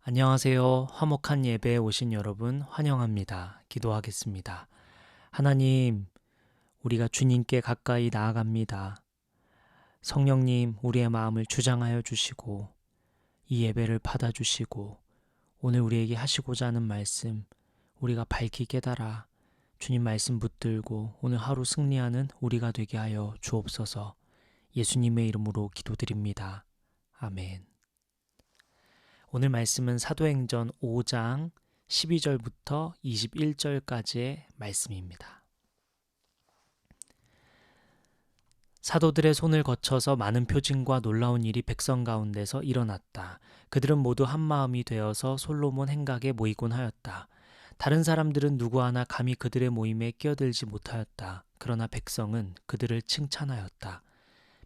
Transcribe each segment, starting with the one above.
안녕하세요. 화목한 예배에 오신 여러분 환영합니다. 기도하겠습니다. 하나님, 우리가 주님께 가까이 나아갑니다. 성령님, 우리의 마음을 주장하여 주시고 이 예배를 받아주시고 오늘 우리에게 하시고자 하는 말씀 우리가 밝히 깨달아 주님 말씀 붙들고 오늘 하루 승리하는 우리가 되게 하여 주옵소서. 예수님의 이름으로 기도드립니다. 아멘. 오늘 말씀은 사도행전 5장 12절부터 21절까지의 말씀입니다. 사도들의 손을 거쳐서 많은 표징과 놀라운 일이 백성 가운데서 일어났다. 그들은 모두 한 마음이 되어서 솔로몬 행각에 모이곤 하였다. 다른 사람들은 누구 하나 감히 그들의 모임에 끼어들지 못하였다. 그러나 백성은 그들을 칭찬하였다.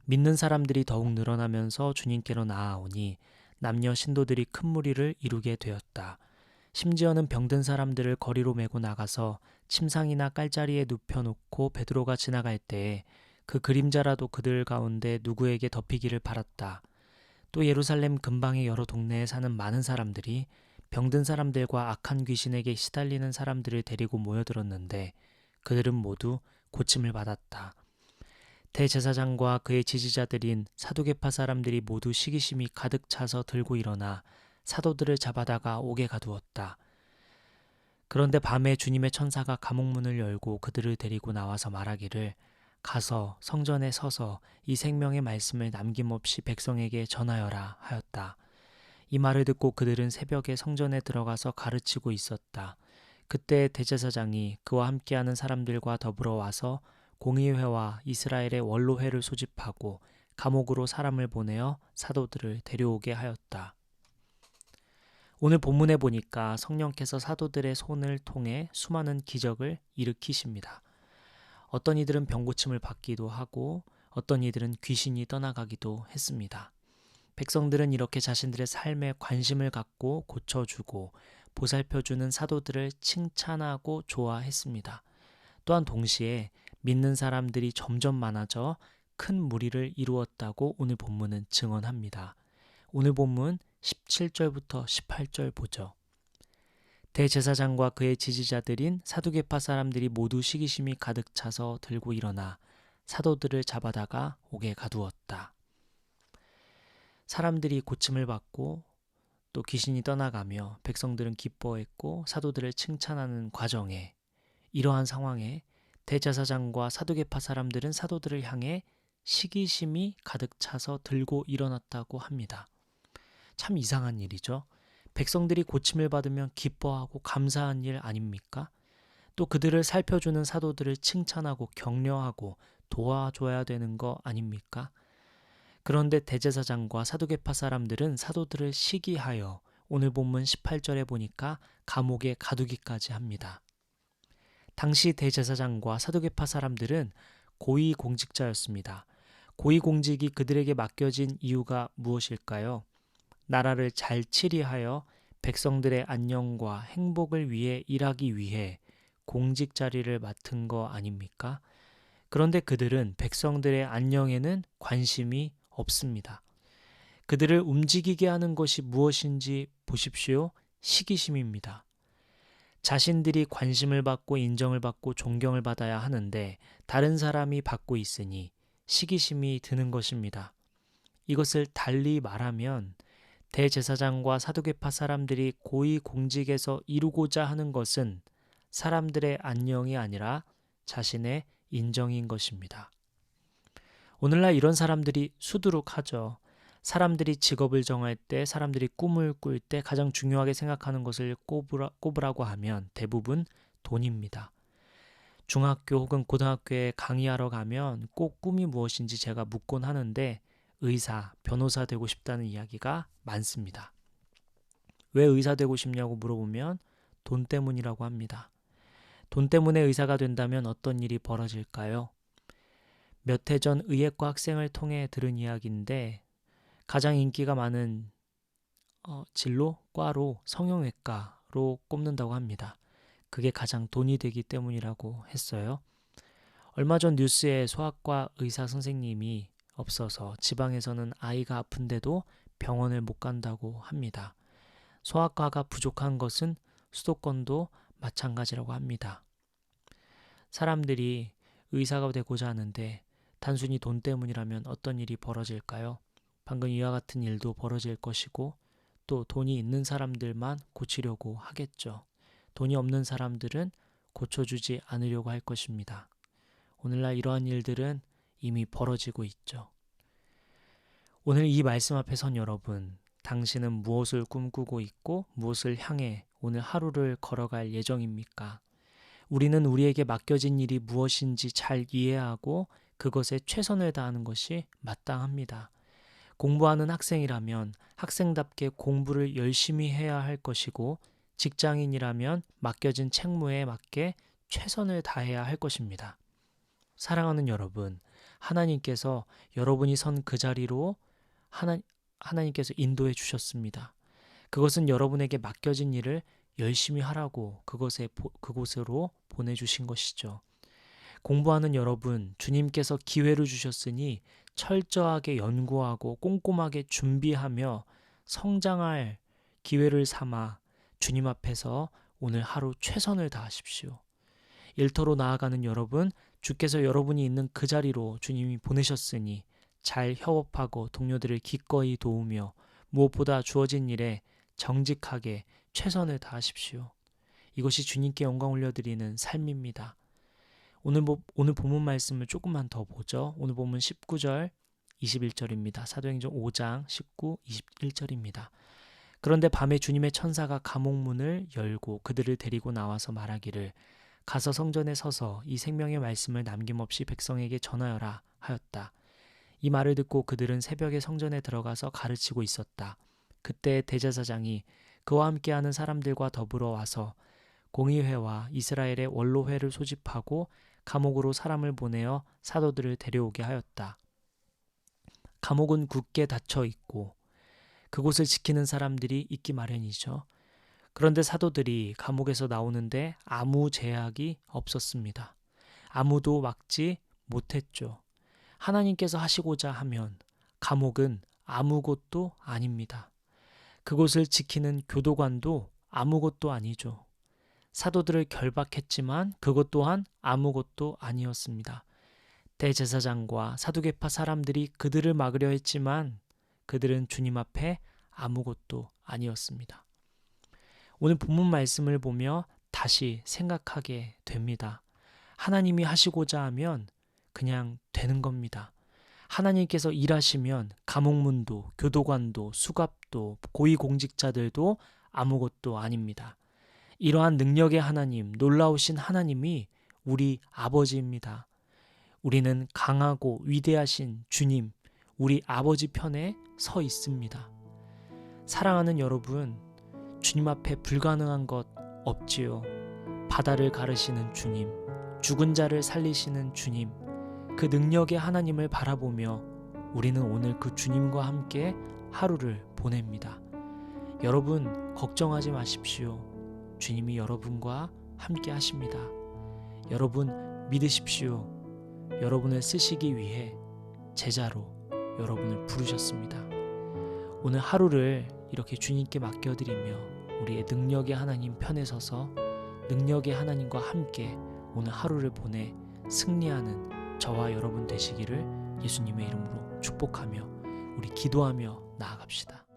믿는 사람들이 더욱 늘어나면서 주님께로 나아오니 남녀 신도들이 큰 무리를 이루게 되었다. 심지어는 병든 사람들을 거리로 메고 나가서 침상이나 깔자리에 눕혀놓고 베드로가 지나갈 때에 그 그림자라도 그들 가운데 누구에게 덮이기를 바랐다. 또 예루살렘 근방의 여러 동네에 사는 많은 사람들이 병든 사람들과 악한 귀신에게 시달리는 사람들을 데리고 모여들었는데 그들은 모두 고침을 받았다. 대제사장과 그의 지지자들인 사두개파 사람들이 모두 시기심이 가득 차서 들고 일어나 사도들을 잡아다가 옥에 가두었다. 그런데 밤에 주님의 천사가 감옥문을 열고 그들을 데리고 나와서 말하기를 가서 성전에 서서 이 생명의 말씀을 남김없이 백성에게 전하여라 하였다. 이 말을 듣고 그들은 새벽에 성전에 들어가서 가르치고 있었다. 그때 대제사장이 그와 함께하는 사람들과 더불어 와서 공의회와 이스라엘의 원로회를 소집하고 감옥으로 사람을 보내어 사도들을 데려오게 하였다. 오늘 본문에 보니까 성령께서 사도들의 손을 통해 수많은 기적을 일으키십니다. 어떤 이들은 병고침을 받기도 하고 어떤 이들은 귀신이 떠나가기도 했습니다. 백성들은 이렇게 자신들의 삶에 관심을 갖고 고쳐주고 보살펴주는 사도들을 칭찬하고 좋아했습니다. 또한 동시에 믿는 사람들이 점점 많아져 큰 무리를 이루었다고 오늘 본문은 증언합니다. 오늘 본문 17절부터 18절 보죠. 대제사장과 그의 지지자들인 사두개파 사람들이 모두 시기심이 가득 차서 들고 일어나 사도들을 잡아다가 옥에 가두었다. 사람들이 고침을 받고 또 귀신이 떠나가며 백성들은 기뻐했고 사도들을 칭찬하는 과정에 이러한 상황에 대제사장과 사두개파 사람들은 사도들을 향해 시기심이 가득 차서 들고 일어났다고 합니다. 참 이상한 일이죠. 백성들이 고침을 받으면 기뻐하고 감사한 일 아닙니까? 또 그들을 살펴주는 사도들을 칭찬하고 격려하고 도와줘야 되는 거 아닙니까? 그런데 대제사장과 사두개파 사람들은 사도들을 시기하여 오늘 본문 18절에 보니까 감옥에 가두기까지 합니다. 당시 대제사장과 사두개파 사람들은 고위공직자였습니다. 고위공직이 그들에게 맡겨진 이유가 무엇일까요? 나라를 잘 치리하여 백성들의 안녕과 행복을 위해 일하기 위해 공직 자리를 맡은 거 아닙니까? 그런데 그들은 백성들의 안녕에는 관심이 없습니다. 그들을 움직이게 하는 것이 무엇인지 보십시오. 시기심입니다. 자신들이 관심을 받고 인정을 받고 존경을 받아야 하는데 다른 사람이 받고 있으니 시기심이 드는 것입니다. 이것을 달리 말하면 대제사장과 사두개파 사람들이 고위공직에서 이루고자 하는 것은 사람들의 안녕이 아니라 자신의 인정인 것입니다. 오늘날 이런 사람들이 수두룩하죠. 사람들이 직업을 정할 때, 사람들이 꿈을 꿀 때 가장 중요하게 생각하는 것을 꼽으라고 하면 대부분 돈입니다. 중학교 혹은 고등학교에 강의하러 가면 꼭 꿈이 무엇인지 제가 묻곤 하는데 의사, 변호사 되고 싶다는 이야기가 많습니다. 왜 의사 되고 싶냐고 물어보면 돈 때문이라고 합니다. 돈 때문에 의사가 된다면 어떤 일이 벌어질까요? 몇 해 전 의예과 학생을 통해 들은 이야기인데 가장 인기가 많은 진로, 과로 성형외과로 꼽는다고 합니다. 그게 가장 돈이 되기 때문이라고 했어요. 얼마 전 뉴스에 소아과 의사 선생님이 없어서 지방에서는 아이가 아픈데도 병원을 못 간다고 합니다. 소아과가 부족한 것은 수도권도 마찬가지라고 합니다. 사람들이 의사가 되고자 하는데 단순히 돈 때문이라면 어떤 일이 벌어질까요? 방금 이와 같은 일도 벌어질 것이고 또 돈이 있는 사람들만 고치려고 하겠죠. 돈이 없는 사람들은 고쳐주지 않으려고 할 것입니다. 오늘날 이러한 일들은 이미 벌어지고 있죠. 오늘 이 말씀 앞에 선 여러분, 당신은 무엇을 꿈꾸고 있고 무엇을 향해 오늘 하루를 걸어갈 예정입니까? 우리는 우리에게 맡겨진 일이 무엇인지 잘 이해하고 그것에 최선을 다하는 것이 마땅합니다. 공부하는 학생이라면 학생답게 공부를 열심히 해야 할 것이고 직장인이라면 맡겨진 책무에 맞게 최선을 다해야 할 것입니다. 사랑하는 여러분, 하나님께서 여러분이 선 그 자리로 하나님께서 인도해 주셨습니다. 그것은 여러분에게 맡겨진 일을 열심히 하라고 그곳으로 보내주신 것이죠. 공부하는 여러분, 주님께서 기회를 주셨으니 철저하게 연구하고 꼼꼼하게 준비하며 성장할 기회를 삼아 주님 앞에서 오늘 하루 최선을 다하십시오. 일터로 나아가는 여러분, 주께서 여러분이 있는 그 자리로 주님이 보내셨으니 잘 협업하고 동료들을 기꺼이 도우며 무엇보다 주어진 일에 정직하게 최선을 다하십시오. 이것이 주님께 영광 올려드리는 삶입니다. 오늘 본문 말씀을 조금만 더 보죠. 오늘 본문 19절, 21절입니다. 사도행전 5장 19, 21절입니다. 그런데 밤에 주님의 천사가 감옥문을 열고 그들을 데리고 나와서 말하기를 가서 성전에 서서 이 생명의 말씀을 남김없이 백성에게 전하여라 하였다. 이 말을 듣고 그들은 새벽에 성전에 들어가서 가르치고 있었다. 그때 대제사장이 그와 함께하는 사람들과 더불어 와서 공의회와 이스라엘의 원로회를 소집하고 감옥으로 사람을 보내어 사도들을 데려오게 하였다. 감옥은 굳게 닫혀 있고 그곳을 지키는 사람들이 있기 마련이죠. 그런데 사도들이 감옥에서 나오는데 아무 제약이 없었습니다. 아무도 막지 못했죠. 하나님께서 하시고자 하면 감옥은 아무것도 아닙니다. 그곳을 지키는 교도관도 아무것도 아니죠. 사도들을 결박했지만 그것 또한 아무것도 아니었습니다. 대제사장과 사두개파 사람들이 그들을 막으려 했지만 그들은 주님 앞에 아무것도 아니었습니다. 오늘 본문 말씀을 보며 다시 생각하게 됩니다. 하나님이 하시고자 하면 그냥 되는 겁니다. 하나님께서 일하시면 감옥문도, 교도관도, 수갑도, 고위공직자들도 아무것도 아닙니다. 이러한 능력의 하나님, 놀라우신 하나님이 우리 아버지입니다. 우리는 강하고 위대하신 주님, 우리 아버지 편에 서 있습니다. 사랑하는 여러분, 주님 앞에 불가능한 것 없지요. 바다를 가르시는 주님, 죽은 자를 살리시는 주님, 그 능력의 하나님을 바라보며 우리는 오늘 그 주님과 함께 하루를 보냅니다. 여러분, 걱정하지 마십시오. 주님이 여러분과 함께 하십니다. 여러분 믿으십시오. 여러분을 쓰시기 위해 제자로 여러분을 부르셨습니다. 오늘 하루를 이렇게 주님께 맡겨드리며 우리의 능력의 하나님 편에 서서 능력의 하나님과 함께 오늘 하루를 보내 승리하는 저와 여러분 되시기를 예수님의 이름으로 축복하며 우리 기도하며 나아갑시다.